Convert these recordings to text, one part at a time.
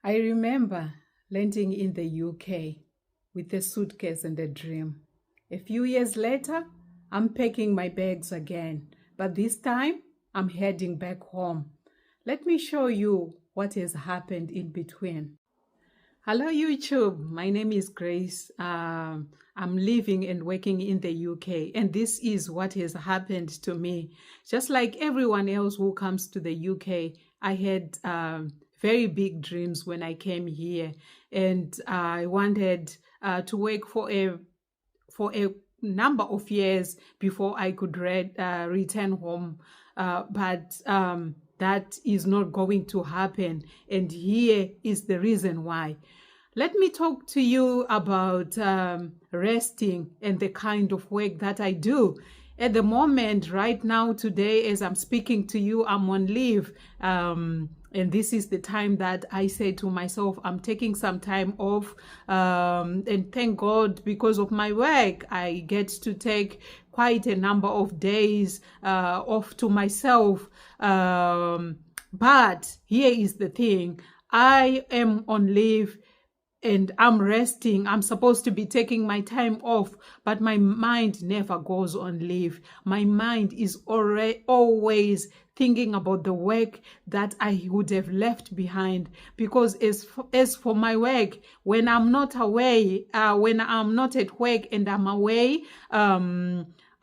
I remember landing in the UK with a suitcase and a dream. A few years later, I'm packing my bags again, but this time I'm heading back home. Let me show you what has happened in between. Hello, YouTube. My name is Grace. I'm living and working in the UK, and this is what has happened to me. Just like everyone else who comes to the UK, I had very big dreams when I came here, and I wanted to work for a number of years before I could return home. But that is not going to happen. And here is the reason why. Let me talk to you about resting and the kind of work that I do. At the moment, right now, today, as I'm speaking to you, I'm on leave. And this is the time that I say to myself, I'm taking some time off. And thank God, because of my work, I get to take quite a number of days off to myself. But here is the thing. I am on leave and I'm resting. I'm supposed to be taking my time off, but my mind never goes on leave. My mind is always thinking about the work that I would have left behind. Because as for my work, when I'm not away, when I'm not at work and I'm away,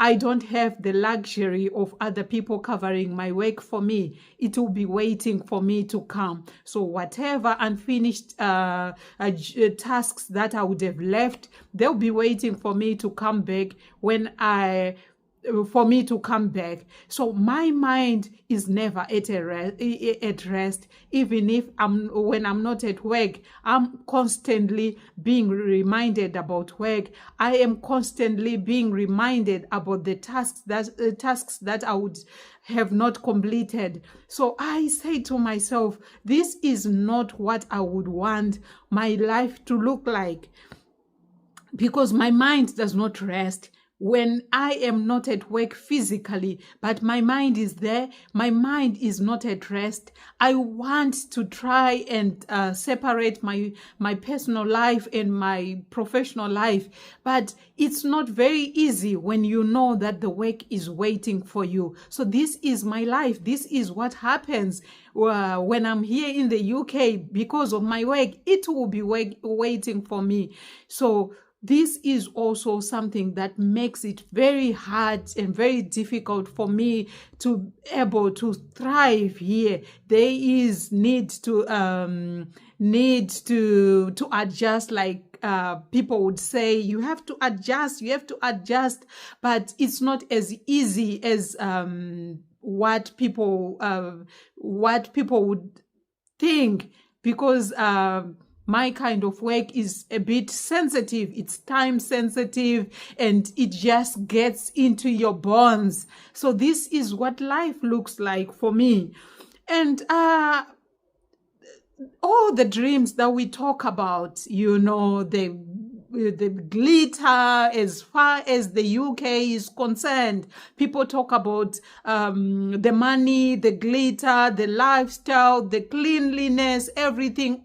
I don't have the luxury of other people covering my work for me. It will be waiting for me to come. So whatever unfinished tasks that I would have left, they'll be waiting for me to come back for me to come back. So my mind is never at rest. Even if when I'm not at work, I'm constantly being reminded about work. I am constantly being reminded about the tasks that I would have not completed. So I say to myself, this is not what I would want my life to look like, because my mind does not rest. When I am not at work physically, but my mind is there, my mind is not at rest. I want to try and separate my personal life and my professional life, but it's not very easy when you know that the work is waiting for you. So this is my life. This is what happens when I'm here in the UK. Because of my work, it will be waiting for me. So this is also something that makes it very hard and very difficult for me to be able to thrive here. There is need to adjust, like people would say, you have to adjust, but it's not as easy as what people would think, because my kind of work is a bit sensitive. It's time sensitive, and it just gets into your bones. So this is what life looks like for me. And all the dreams that we talk about, the glitter, as far as the UK is concerned, people talk about the money, the glitter, the lifestyle, the cleanliness, everything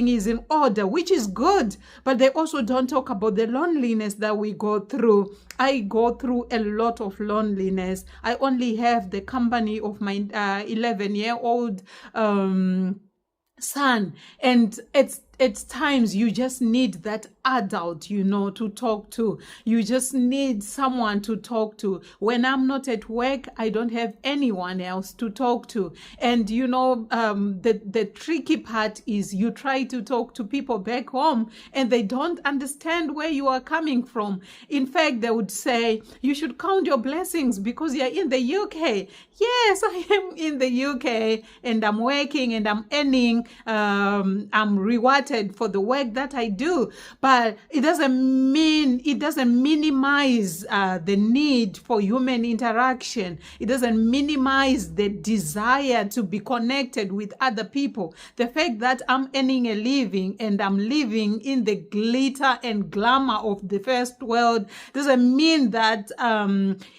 is in order, which is good. But they also don't talk about the loneliness that we go through. I go through a lot of loneliness. I only have the company of my 11-year-old son, and at times you just need that adult, to talk to. You just need someone to talk to. When I'm not at work, I don't have anyone else to talk to. And the tricky part is you try to talk to people back home and they don't understand where you are coming from. In fact, they would say, you should count your blessings because you're in the UK. Yes, I am in the UK and I'm working and I'm earning. I'm rewarded for the work that I do, but it doesn't minimize the need for human interaction. It doesn't minimize the desire to be connected with other people. The fact that I'm earning a living and I'm living in the glitter and glamour of the first world doesn't mean that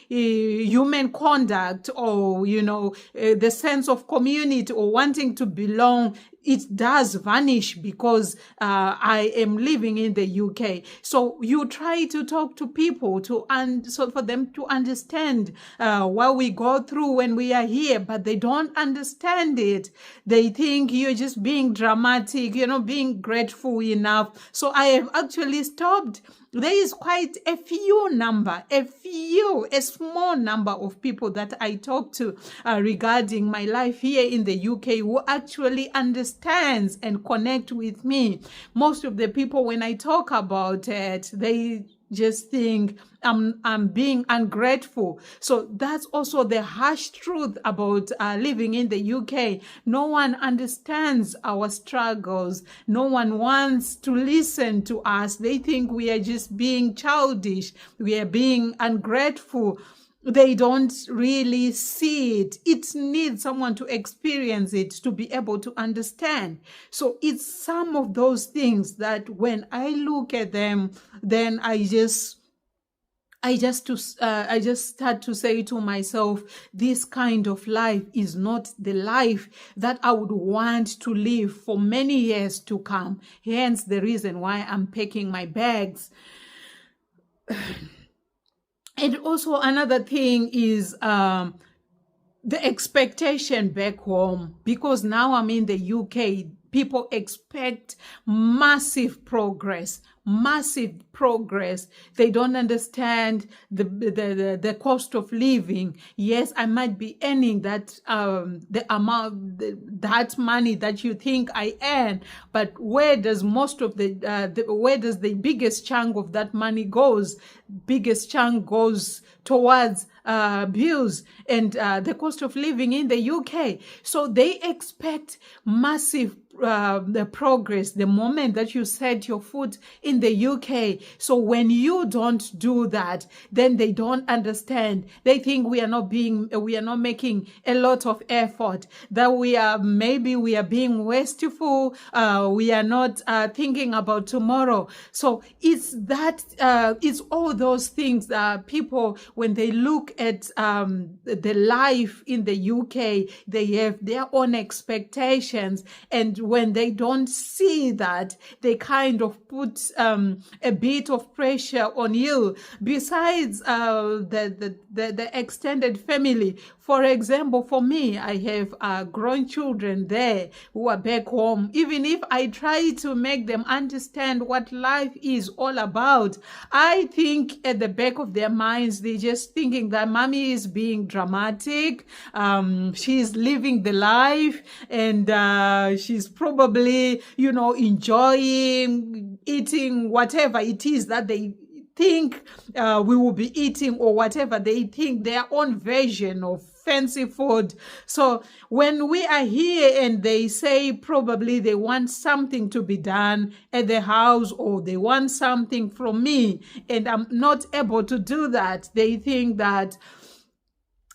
human conduct or the sense of community or wanting to belong it does vanish because I am living in the UK. So you try to talk to people so for them to understand what we go through when we are here, but they don't understand it. They think you're just being dramatic, you're not being grateful enough. So I have actually stopped. There is quite a small number of people that I talk to regarding my life here in the UK who actually understands and connect with me. Most of the people, when I talk about it, they just think I'm being ungrateful. So that's also the harsh truth about living in the UK. No one understands our struggles. No one wants to listen to us. They think we are just being childish. We are being ungrateful. They don't really see it. It needs someone to experience it to be able to understand. So it's some of those things that when I look at them, then I just start to say to myself, this kind of life is not the life that I would want to live for many years to come. Hence the reason why I'm packing my bags. And also another thing is the expectation back home, because now I'm in the UK. People expect massive progress. They don't understand the cost of living. Yes, I might be earning that the amount, that money that you think I earn, but where does most of where does the biggest chunk of that money goes? Biggest chunk goes towards bills and the cost of living in the UK. So they expect massive the progress the moment that you set your foot in the UK. So when you don't do that, then they don't understand. They think we are not making a lot of effort, that we are being wasteful, we are not thinking about tomorrow. So it's all those things that people, when they look at the life in the UK, they have their own expectations, and when they don't see that, they kind of put a bit of pressure on you. Besides the extended family, for example, for me, I have grown children there who are back home. Even if I try to make them understand what life is all about, I think at the back of their minds, they're just thinking that mommy is being dramatic. She's living the life, and she's probably, enjoying eating whatever it is that they think we will be eating, or whatever they think, their own version of fancy food. So when we are here and they say probably they want something to be done at the house, or they want something from me and I'm not able to do that, they think that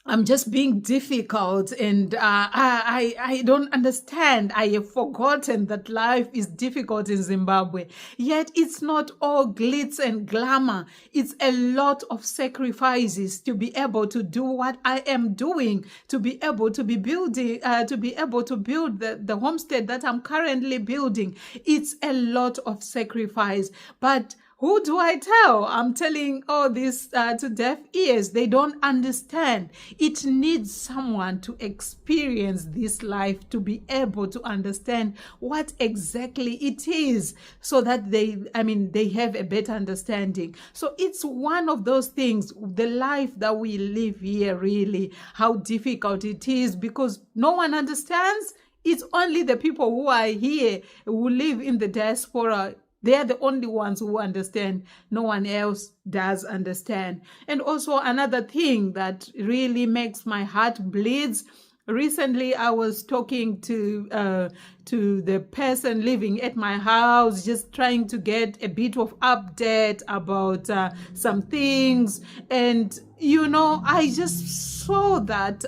I'm just being difficult, and I don't understand. I have forgotten that life is difficult in Zimbabwe. Yet it's not all glitz and glamour. It's a lot of sacrifices to be able to do what I am doing, to be able to be building, to be able to build the homestead that I'm currently building. It's a lot of sacrifice, but who do I tell? I'm telling all this to deaf ears. They don't understand. It needs someone to experience this life to be able to understand what exactly it is, so that they have a better understanding. So it's one of those things, the life that we live here, really, how difficult it is, because no one understands. It's only the people who are here, who live in the diaspora. They are the only ones who understand. No one else does understand. And also another thing that really makes my heart bleeds. Recently, I was talking to the person living at my house, just trying to get a bit of update about some things. And, I just saw that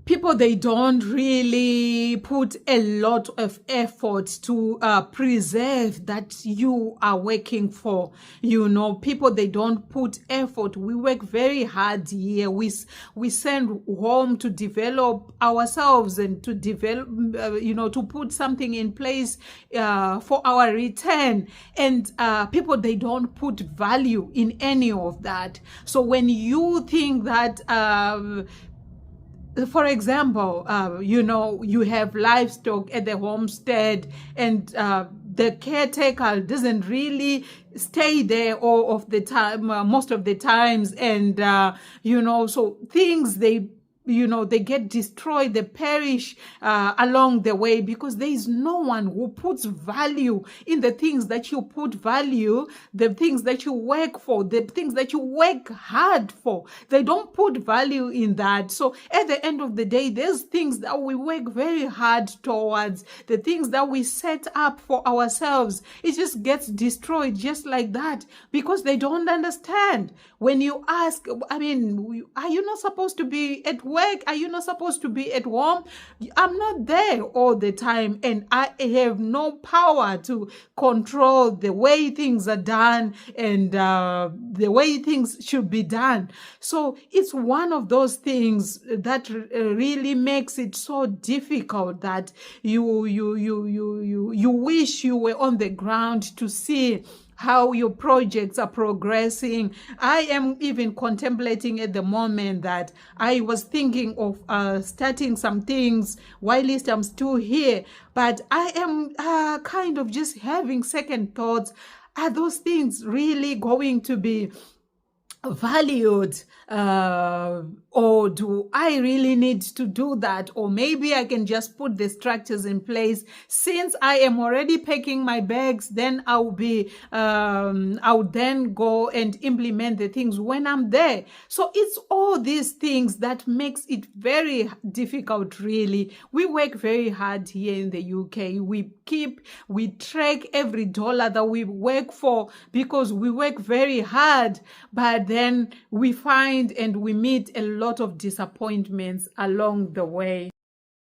people, they don't really put a lot of effort to preserve that you are working for. People, they don't put effort. We work very hard here. We send home to develop ourselves and to develop, to put something in place for our return. And people, they don't put value in any of that. So when you think that for example, you have livestock at the homestead, and the caretaker doesn't really stay there all of the time, most of the times, and so things, they get destroyed, they perish along the way, because there is no one who puts value in the things that you put value, the things that you work for, the things that you work hard for. They don't put value in that. So at the end of the day, there's things that we work very hard towards, the things that we set up for ourselves. It just gets destroyed just like that, because they don't understand. When you ask, are you not supposed to be at work? Are you not supposed to be at home? I'm not there all the time, and I have no power to control the way things are done and the way things should be done. So it's one of those things that really makes it so difficult, that you wish you were on the ground to see how your projects are progressing. I am even contemplating at the moment that I was thinking of starting some things whilst I'm still here, but I am kind of just having second thoughts. Are those things really going to be valued, or do I really need to do that? Or maybe I can just put the structures in place. Since I am already packing my bags, then I'll then go and implement the things when I'm there. So it's all these things that makes it very difficult, really. We work very hard here in the UK. We track every dollar that we work for, because we work very hard, but then we find and we meet a lot of disappointments along the way.